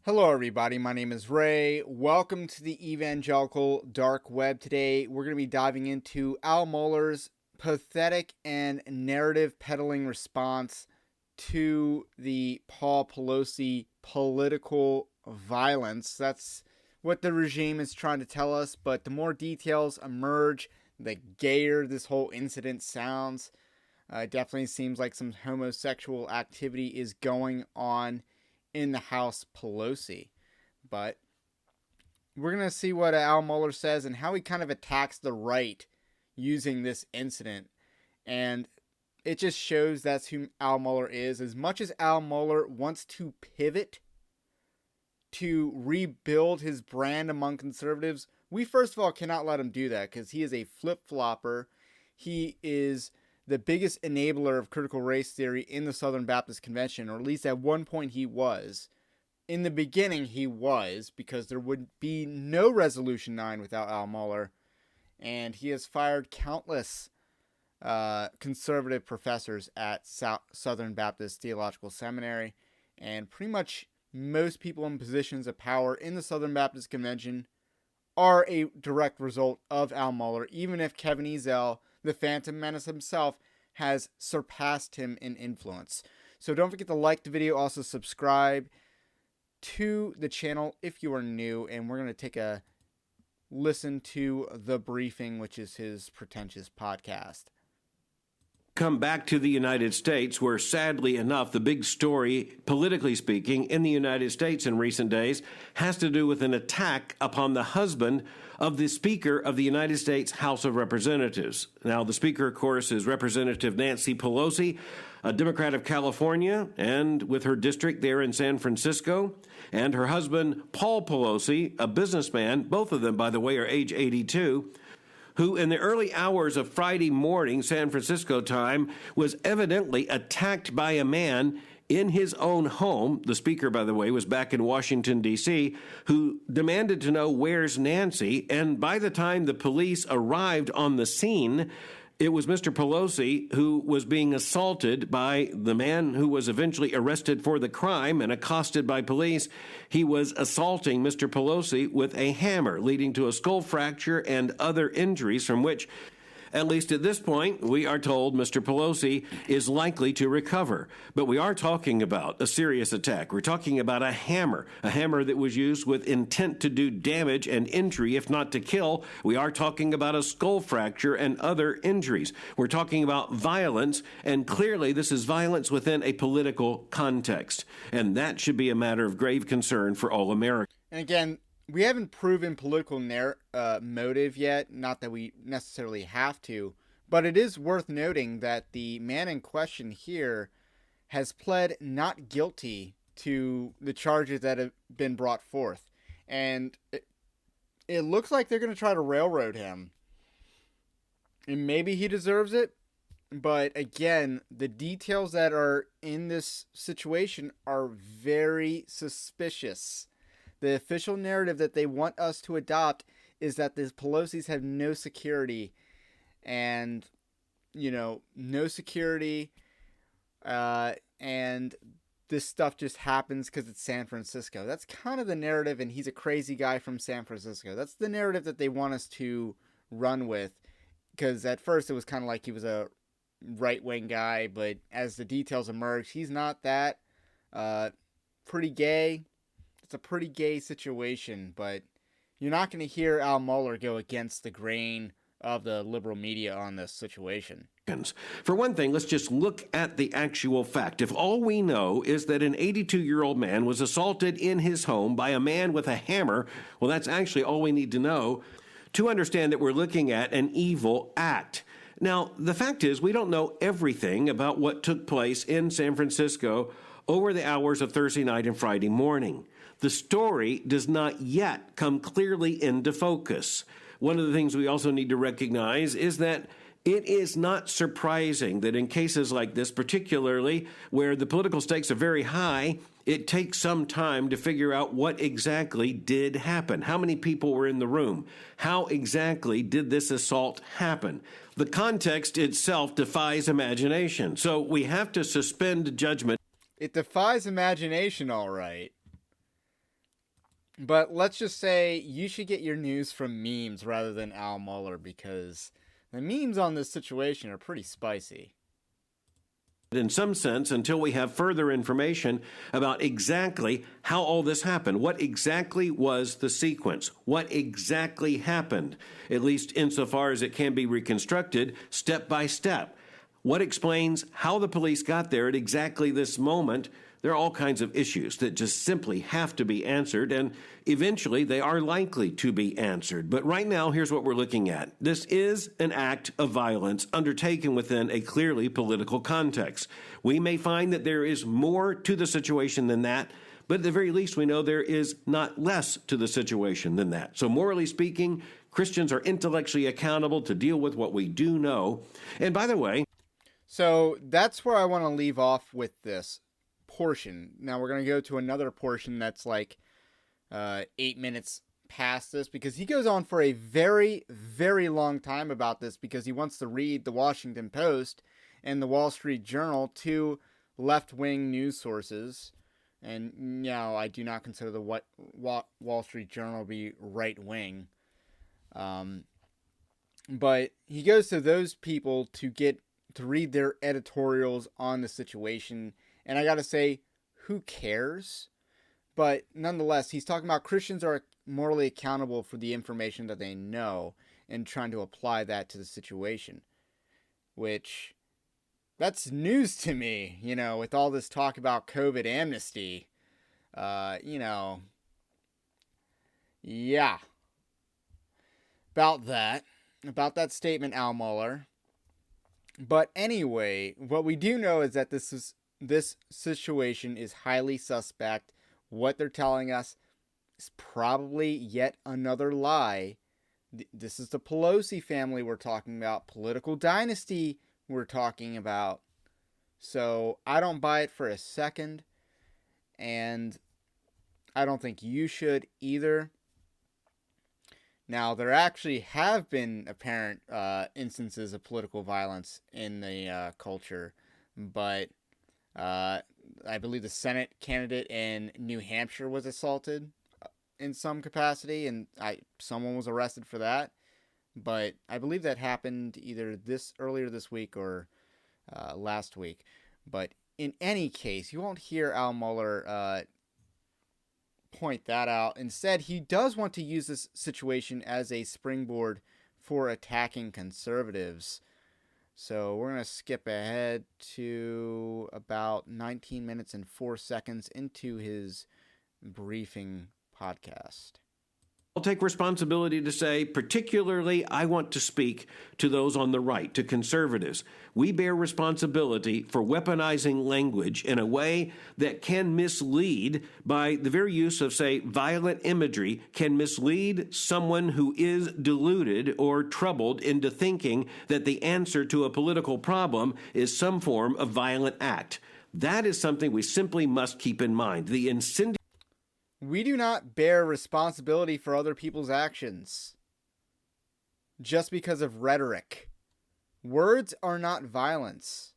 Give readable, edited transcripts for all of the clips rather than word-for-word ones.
Hello, everybody. My name is Ray. Welcome to the Evangelical Dark Web. Today, we're going to be diving into Al Mohler's pathetic and narrative peddling response to the Paul Pelosi political violence. That's what the regime is trying to tell us, but the more details emerge, the gayer this whole incident sounds. It definitely seems like some homosexual activity is going on in the House Pelosi. But we're going to see what Al Mohler says and how he kind of attacks the right using this incident. And it just shows that's who Al Mohler is. As much as Al Mohler wants to pivot to rebuild his brand among conservatives, we first of all cannot let him do that because he is a flip-flopper. He is the biggest enabler of critical race theory in the Southern Baptist Convention, or at least at one point he was. In the beginning, he was, because there would be no Resolution 9 without Al Mohler, and he has fired countless conservative professors at Southern Baptist Theological Seminary, and pretty much most people in positions of power in the Southern Baptist Convention are a direct result of Al Mohler, even if Kevin Ezell, the Phantom Menace himself, has surpassed him in influence. So don't forget to like the video, also subscribe to the channel if you are new, and we're going to take a listen to The Briefing, which is his pretentious podcast. Come back to the United States, where sadly enough, the big story, politically speaking, in the United States in recent days has to do with an attack upon the husband of the Speaker of the United States House of Representatives. Now, the Speaker, of course, is Representative Nancy Pelosi, a Democrat of California, and with her district there in San Francisco, and her husband, Paul Pelosi, a businessman, both of them, by the way, are age 82, who in the early hours of Friday morning, San Francisco time, was evidently attacked by a man in his own home. The speaker, by the way, was back in Washington, D.C., who demanded to know where's Nancy, and by the time the police arrived on the scene, it was Mr. Pelosi who was being assaulted by the man who was eventually arrested for the crime and accosted by police. He was assaulting Mr. Pelosi with a hammer, leading to a skull fracture and other injuries from which, at least at this point, we are told Mr. Pelosi is likely to recover. But we are talking about a serious attack. We're talking about a hammer that was used with intent to do damage and injury, if not to kill. We are talking about a skull fracture and other injuries. We're talking about violence, and clearly this is violence within a political context. And that should be a matter of grave concern for all Americans. And again, we haven't proven political motive yet, not that we necessarily have to, but it is worth noting that the man in question here has pled not guilty to the charges that have been brought forth. And it looks like they're going to try to railroad him. And maybe he deserves it, but again, the details that are in this situation are very suspicious. The official narrative that they want us to adopt is that the Pelosi's have no security, and, no security, and this stuff just happens because it's San Francisco. That's kind of the narrative, and he's a crazy guy from San Francisco. That's the narrative that they want us to run with, because at first it was kind of like he was a right-wing guy, but as the details emerge, he's not that. Pretty gay. It's a pretty gay situation, but you're not going to hear Al Mohler go against the grain of the liberal media on this situation. For one thing, let's just look at the actual fact. If all we know is that an 82-year-old man was assaulted in his home by a man with a hammer, well, that's actually all we need to know to understand that we're looking at an evil act. Now, the fact is, we don't know everything about what took place in San Francisco over the hours of Thursday night and Friday morning. The story does not yet come clearly into focus. One of the things we also need to recognize is that it is not surprising that in cases like this, particularly where the political stakes are very high, it takes some time to figure out what exactly did happen. How many people were in the room? How exactly did this assault happen? The context itself defies imagination, so we have to suspend judgment. It defies imagination, all right. But let's just say you should get your news from memes rather than Al Mohler, because the memes on this situation are pretty spicy. In some sense, until we have further information about exactly how all this happened. What exactly was the sequence? What exactly happened, at least insofar as it can be reconstructed step by step? What explains how the police got there at exactly this moment? There are all kinds of issues that just simply have to be answered, and eventually they are likely to be answered. But right now, here's what we're looking at. This is an act of violence undertaken within a clearly political context. We may find that there is more to the situation than that, but at the very least, we know there is not less to the situation than that. So morally speaking, Christians are intellectually accountable to deal with what we do know. And by the way, so that's where I want to leave off with this portion. Now we're going to go to another portion that's like 8 minutes past this, because he goes on for a very, very long time about this, because he wants to read the Washington Post and the Wall Street Journal, two left-wing news sources. And I do not consider the Wall Street Journal to be right-wing. But he goes to those people to read their editorials on the situation. And I gotta say, who cares? But nonetheless, he's talking about Christians are morally accountable for the information that they know and trying to apply that to the situation. Which, that's news to me, with all this talk about COVID amnesty. Yeah. About that statement, Al Mohler. But anyway, what we do know is that this situation is highly suspect. What they're telling us is probably yet another lie. This is the Pelosi family we're talking about, political dynasty we're talking about. So I don't buy it for a second, and I don't think you should either. Now, there actually have been apparent instances of political violence in the culture, but I believe the Senate candidate in New Hampshire was assaulted in some capacity, and someone was arrested for that. But I believe that happened either earlier this week or last week. But in any case, you won't hear Al Mohler point that out. Instead, he does want to use this situation as a springboard for attacking conservatives. So we're going to skip ahead to about 19 minutes and 4 seconds into his briefing podcast. I'll take responsibility to say, particularly, I want to speak to those on the right, to conservatives. We bear responsibility for weaponizing language in a way that can mislead, by the very use of, say, violent imagery, can mislead someone who is deluded or troubled into thinking that the answer to a political problem is some form of violent act. That is something we simply must keep in mind. The incendiary. We do not bear responsibility for other people's actions just because of rhetoric. Words are not violence.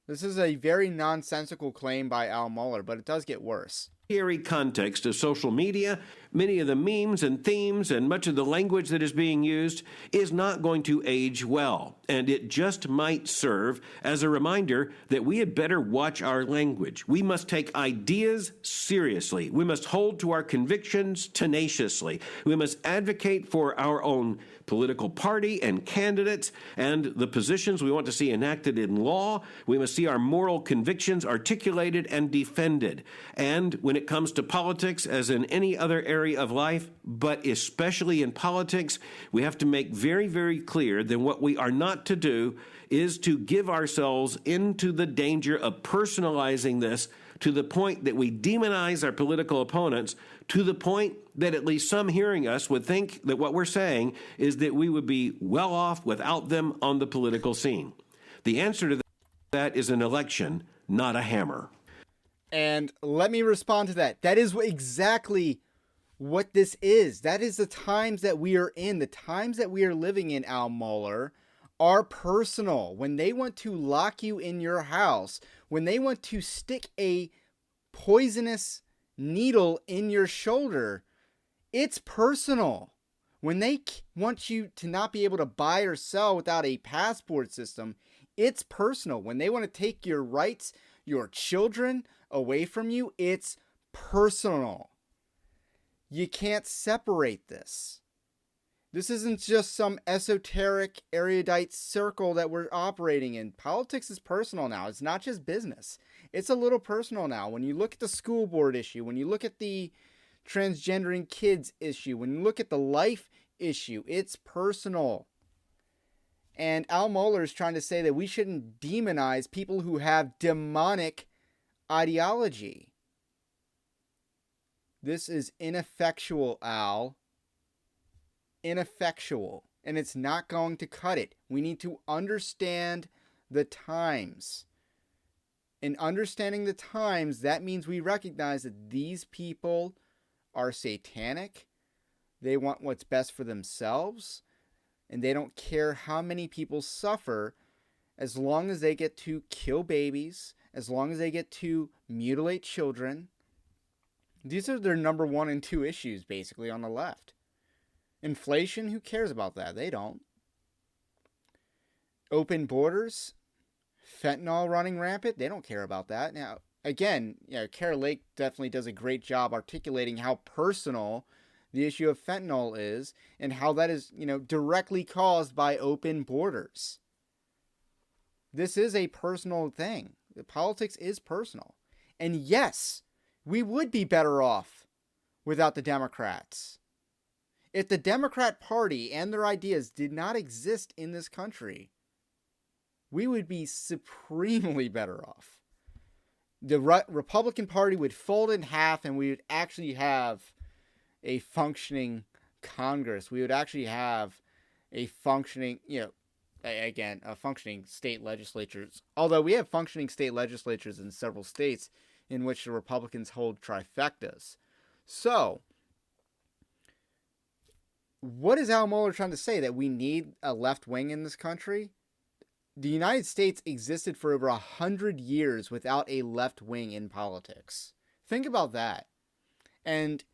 This is a very nonsensical claim by Al Mohler, but it does get worse. Context of social media, many of the memes and themes and much of the language that is being used is not going to age well. And it just might serve as a reminder that we had better watch our language. We must take ideas seriously. We must hold to our convictions tenaciously. We must advocate for our own political party and candidates and the positions we want to see enacted in law. We must see our moral convictions articulated and defended. And when it comes to politics, as in any other area of life, but especially in politics, we have to make very, very clear that what we are not to do is to give ourselves into the danger of personalizing this to the point that we demonize our political opponents, to the point that at least some hearing us would think that what we're saying is that we would be well off without them on the political scene. The answer to that is an election, not a hammer. And let me respond to that. That is exactly what this is. That is the times that we are in. The times that we are living in, Al Mohler, are personal. When they want to lock you in your house, when they want to stick a poisonous needle in your shoulder. It's personal. When they want you to not be able to buy or sell without a passport system, it's personal. When they want to take your rights, your children away from you, it's personal. You can't separate this. This isn't just some esoteric, erudite circle that we're operating in. Politics is personal now. It's not just business. It's a little personal now. When you look at the school board issue, when you look at the transgendering kids issue, when you look at the life issue, it's personal. And Al Mohler is trying to say that we shouldn't demonize people who have demonic ideology. This is ineffectual, Al. Ineffectual. And it's not going to cut it. We need to understand the times. In understanding the times, that means we recognize that these people are satanic. They want what's best for themselves. And they don't care how many people suffer as long as they get to kill babies, as long as they get to mutilate children. These are their number 1 and 2 issues, basically, on the left. Inflation, who cares about that? They don't. Open borders, fentanyl running rampant, they don't care about that. Now, again, Kara Lake definitely does a great job articulating how personal the issue of fentanyl is and how that is, directly caused by open borders. This is a personal thing. The politics is personal. And yes, we would be better off without the Democrats. If the Democrat Party and their ideas did not exist in this country, we would be supremely better off. The Republican Party would fold in half and we would actually have a functioning Congress. We would actually have a functioning, functioning state legislatures. Although we have functioning state legislatures in several states in which the Republicans hold trifectas. So, what is Al Mohler trying to say? That we need a left wing in this country? The United States existed for over 100 years without a left wing in politics. Think about that. And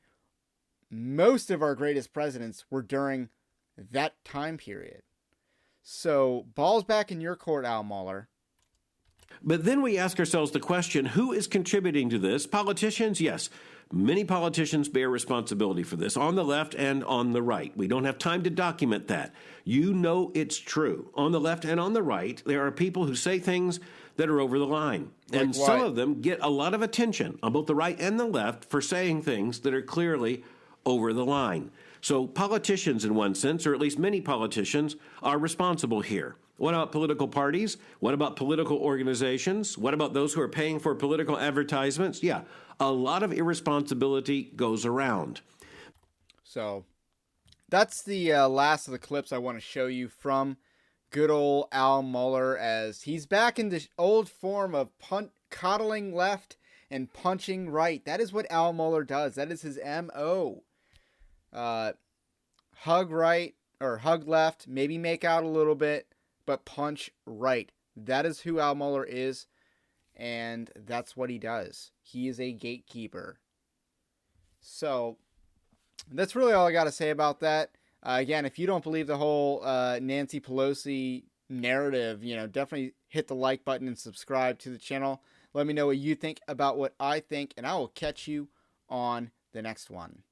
most of our greatest presidents were during that time period. So, balls back in your court, Al Mohler. But then we ask ourselves the question, who is contributing to this? Politicians? Yes. Many politicians bear responsibility for this, on the left and on the right. We don't have time to document that. You know it's true. On the left and on the right, there are people who say things that are over the line. Like and what? Some of them get a lot of attention on both the right and the left for saying things that are clearly over the line. So politicians, in one sense, or at least many politicians, are responsible here. What about political parties? What about political organizations? What about those who are paying for political advertisements? Yeah, a lot of irresponsibility goes around. So that's the last of the clips I want to show you from good old Al Mohler, as he's back in the old form of coddling left and punching right. That is what Al Mohler does. That is his M.O. Hug right or hug left, maybe make out a little bit, but punch right. That is who Al Mohler is, and that's what he does. He is a gatekeeper. So that's really all I got to say about that. Again, if you don't believe the whole Nancy Pelosi narrative, definitely hit the like button and subscribe to the channel. Let me know what you think about what I think, and I will catch you on the next one.